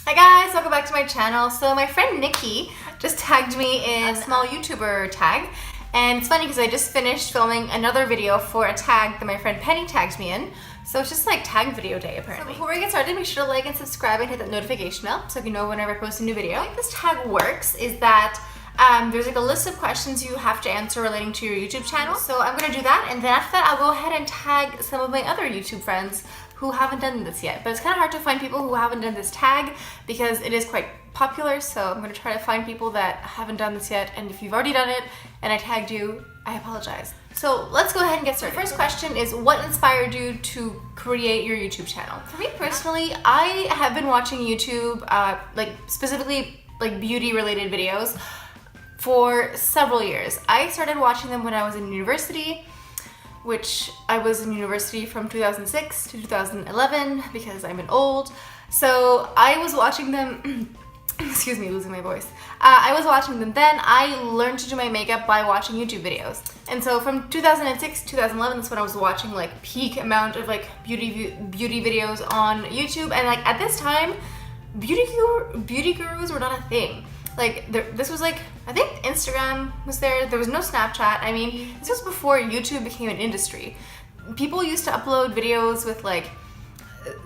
Hi guys, welcome back to my channel. So my friend Nikki just tagged me in a small YouTuber tag, and it's funny because I just finished filming another video for a tag that my friend Penny tagged me in. So it's just like tag video day apparently. So before we get started, make sure to like and subscribe and hit that notification bell so you know whenever I post a new video. The way this tag works is that there's like a list of questions you have to answer relating to your YouTube channel. So I'm gonna do that, and then after that I'll go ahead and tag some of my other YouTube friends who haven't done this yet. But it's kind of hard to find people who haven't done this tag because it is quite popular, so I'm gonna try to find people that haven't done this yet, and if you've already done it and I tagged you, I apologize. So let's go ahead and get started. The first question is, what inspired you to create your YouTube channel? For me personally, I have been watching YouTube, like specifically like beauty related videos for several years. I started watching them when I was in university, which I was in university from 2006 to 2011 because I'm an old. So I was watching them, excuse me, losing my voice. I was watching them then. I learned to do my makeup by watching YouTube videos. And so from 2006 to 2011, that's when I was watching like peak amount of like beauty videos on YouTube. And like at this time, beauty gurus were not a thing. Like this was like, I think Instagram was there. There was no Snapchat. I mean, this was before YouTube became an industry. People used to upload videos with like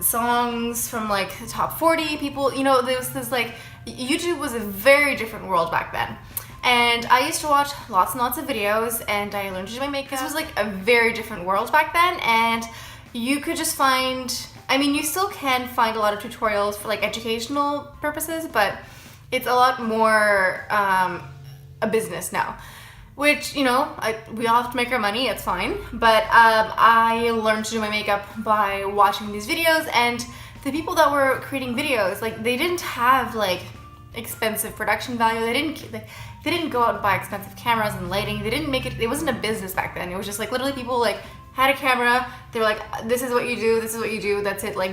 songs from like the top 40 people. You know, there was this like, YouTube was a very different world back then. And I used to watch lots and lots of videos, and I learned to do my makeup. This was like a very different world back then, and you could just find, I mean, you still can find a lot of tutorials for like educational purposes, but it's a lot more a business now, which, you know, we all have to make our money, it's fine. But I learned to do my makeup by watching these videos, and the people that were creating videos, like they didn't have like expensive production value. They didn't go out and buy expensive cameras and lighting. They didn't make it, it wasn't a business back then. It was just like literally people like had a camera, they were like, this is what you do, this is what you do, that's it, like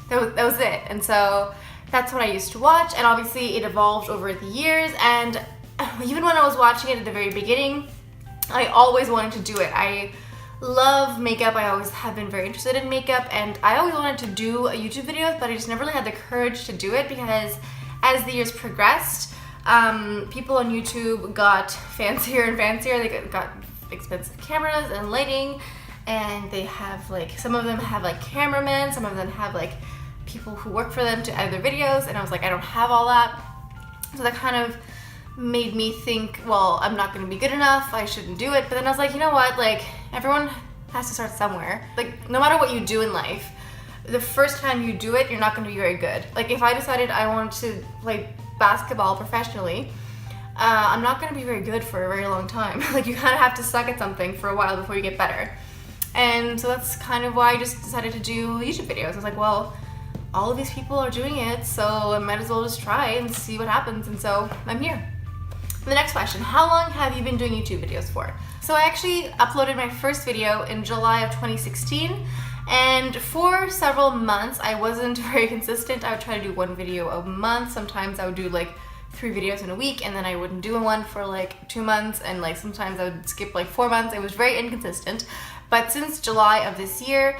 that was it. And so that's what I used to watch, and obviously it evolved over the years, and even when I was watching it at the very beginning, I always wanted to do it. I love makeup, I always have been very interested in makeup, and I always wanted to do a YouTube video, but I just never really had the courage to do it because as the years progressed, people on YouTube got fancier and fancier. They got expensive cameras and lighting, and they have like, some of them have like cameramen, some of them have like people who work for them to edit their videos, and I was like, I don't have all that. So that kind of made me think, well, I'm not gonna be good enough, I shouldn't do it. But then I was like, you know what, like everyone has to start somewhere. Like no matter what you do in life, the first time you do it, you're not gonna be very good. Like if I decided I wanted to play basketball professionally, I'm not gonna be very good for a very long time. Like you kind of have to suck at something for a while before you get better. And so that's kind of why I just decided to do YouTube videos. I was like, well, all of these people are doing it, so I might as well just try and see what happens, and so I'm here. The next question, how long have you been doing YouTube videos for? So I actually uploaded my first video in July of 2016, and for several months I wasn't very consistent. I would try to do one video a month. Sometimes I would do like 3 videos in a week, and then I wouldn't do one for like 2 months, and like sometimes I would skip like 4 months. It was very inconsistent. But since July of this year,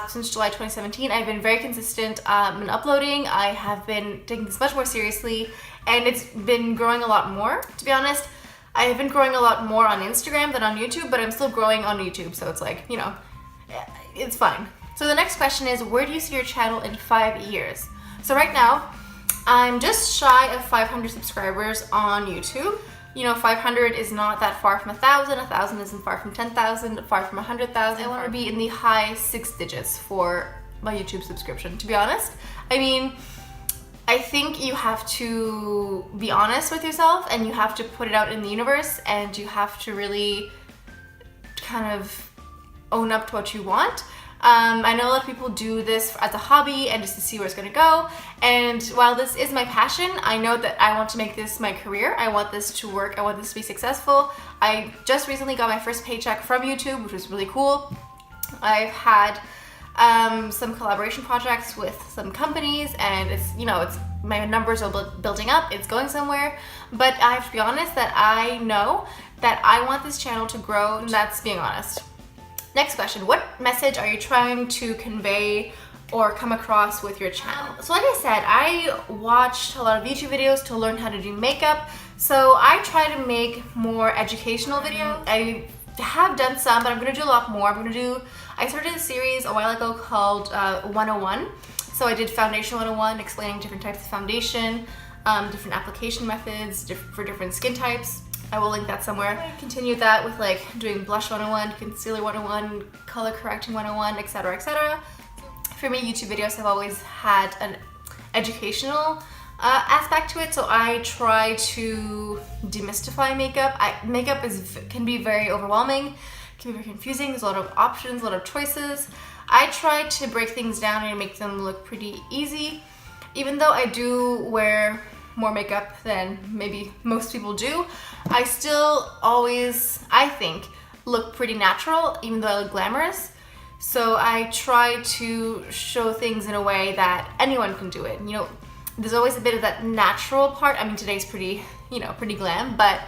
since July 2017, I've been very consistent in uploading. I have been taking this much more seriously, and it's been growing a lot more. To be honest, I have been growing a lot more on Instagram than on YouTube, but I'm still growing on YouTube, so it's like, you know, it's fine. So the next question is, where do you see your channel in 5 years? So right now, I'm just shy of 500 subscribers on YouTube. You know, 500 is not that far from 1,000. 1,000 isn't far from 10,000, far from 100,000. I want to be in the high 6 digits for my YouTube subscription, to be honest. I mean, I think you have to be honest with yourself, and you have to put it out in the universe, and you have to really kind of own up to what you want. I know a lot of people do this as a hobby and just to see where it's gonna go. And while this is my passion, I know that I want to make this my career. I want this to work. I want this to be successful. I just recently got my first paycheck from YouTube, which was really cool. I've had some collaboration projects with some companies, and it's, you know, it's, my numbers are building up, it's going somewhere. But I have to be honest that I know that I want this channel to grow, and that's being honest. Next question, what message are you trying to convey or come across with your channel. So like I said, I watched a lot of YouTube videos to learn how to do makeup. So I try to make more educational videos. I have done some, but I'm gonna do a lot more. I started a series a while ago called 101. So I did Foundation 101, explaining different types of foundation, different application methods for different skin types. I will link that somewhere. I continued that with like doing blush 101, concealer 101, color correcting 101, etc, etc. For me, YouTube videos have always had an educational aspect to it, so I try to demystify makeup. Makeup can be very overwhelming, can be very confusing. There's a lot of options, a lot of choices. I try to break things down and make them look pretty easy. Even though I do wear more makeup than maybe most people do, I still always, I think, look pretty natural, even though I look glamorous. So I try to show things in a way that anyone can do it. You know, there's always a bit of that natural part. I mean, today's pretty, you know, pretty glam, but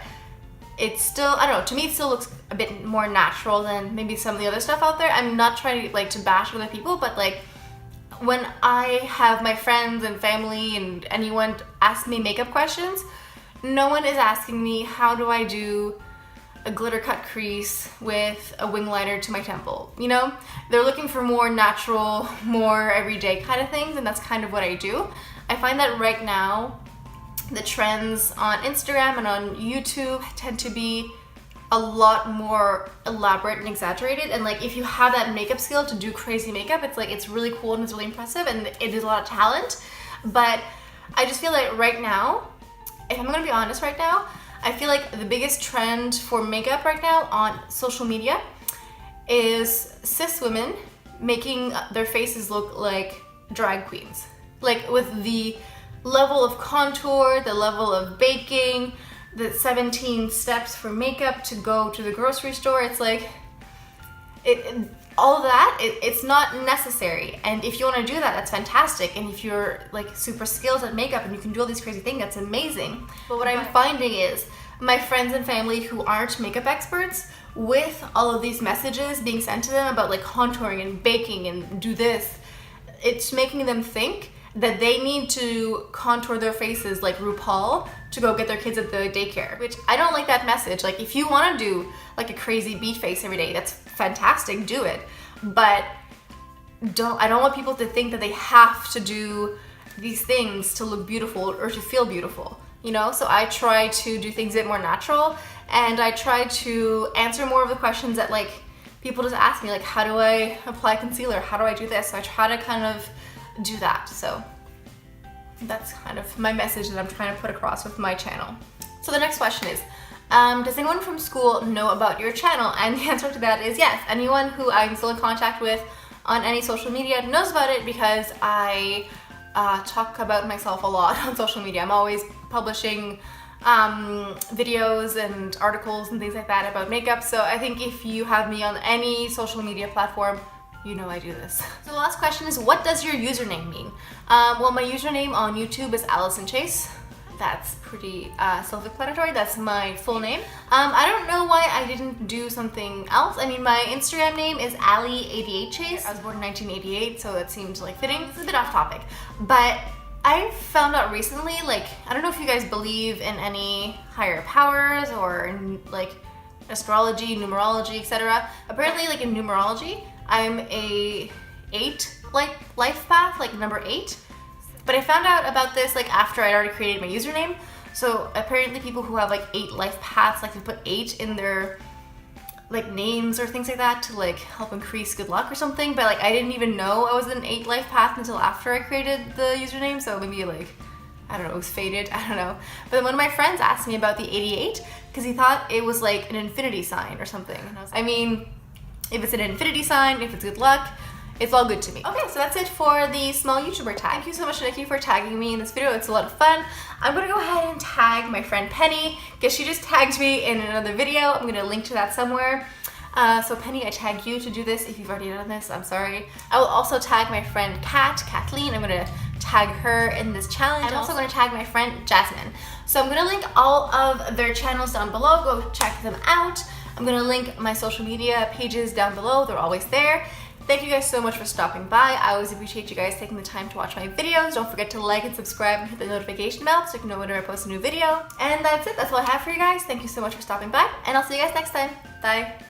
it's still, I don't know, to me it still looks a bit more natural than maybe some of the other stuff out there. I'm not trying to bash other people, but like when I have my friends and family and anyone ask me makeup questions, no one is asking me how do I do a glitter cut crease with a wing liner to my temple. You know, they're looking for more natural, more everyday kind of things, and that's kind of what I do. I find that right now the trends on Instagram and on YouTube tend to be a lot more elaborate and exaggerated, and like if you have that makeup skill to do crazy makeup, it's really cool and it's really impressive and it is a lot of talent. But I just feel like right now, if I'm gonna be honest right now, I feel like the biggest trend for makeup right now on social media is cis women making their faces look like drag queens. Like with the level of contour, the level of baking, the 17 steps for makeup to go to the grocery store. It's like, all of that, it's not necessary. And if you want to do that, that's fantastic. And if you're like super skilled at makeup and you can do all these crazy things, that's amazing. But what I'm finding is my friends and family who aren't makeup experts, with all of these messages being sent to them about like contouring and baking and do this, it's making them think that they need to contour their faces like RuPaul to go get their kids at the daycare, which I don't like that message. Like if you want to do like a crazy beat face every day, that's fantastic, do it. But I don't want people to think that they have to do these things to look beautiful or to feel beautiful, you know? So I try to do things a bit more natural, and I try to answer more of the questions that like people just ask me, like how do I apply concealer? How do I do this? So I try to kind of do that. So that's kind of my message that I'm trying to put across with my channel. So the next question is, does anyone from school know about your channel? And the answer to that is yes. Anyone who I'm still in contact with on any social media knows about it because I talk about myself a lot on social media. I'm always publishing videos and articles and things like that about makeup. So I think if you have me on any social media platform, you know I do this. So the last question is, what does your username mean? Well, my username on YouTube is Allison Chase. That's pretty self-explanatory. That's my full name. I don't know why I didn't do something else. I mean, my Instagram name is Ali88Chase. I was born in 1988, so it seemed like fitting. It's a bit off topic, but I found out recently, like, I don't know if you guys believe in any higher powers or in like astrology, numerology, etc. Apparently, like in numerology, I'm a 8 life path, like number 8. But I found out about this like after I'd already created my username. So apparently people who have like 8 life paths like to put 8 in their like names or things like that to like help increase good luck or something. But like I didn't even know I was an 8 life path until after I created the username. So maybe like, I don't know, it was fated, I don't know. But then one of my friends asked me about the 88 because he thought it was like an infinity sign or something. And I was like, I mean, if it's an infinity sign, if it's good luck, it's all good to me. Okay, so that's it for the small YouTuber tag. Thank you so much, Niki, for tagging me in this video. It's a lot of fun. I'm gonna go ahead and tag my friend Penny because she just tagged me in another video. I'm gonna link to that somewhere. So Penny, I tagged you to do this. If you've already done this, I'm sorry. I will also tag my friend Kathleen. I'm gonna tag her in this challenge. I'm also gonna tag my friend Jazmin. So I'm gonna link all of their channels down below. Go check them out. I'm gonna link my social media pages down below. They're always there. Thank you guys so much for stopping by. I always appreciate you guys taking the time to watch my videos. Don't forget to like and subscribe and hit the notification bell so you can know when I post a new video. And that's it. That's all I have for you guys. Thank you so much for stopping by, and I'll see you guys next time. Bye.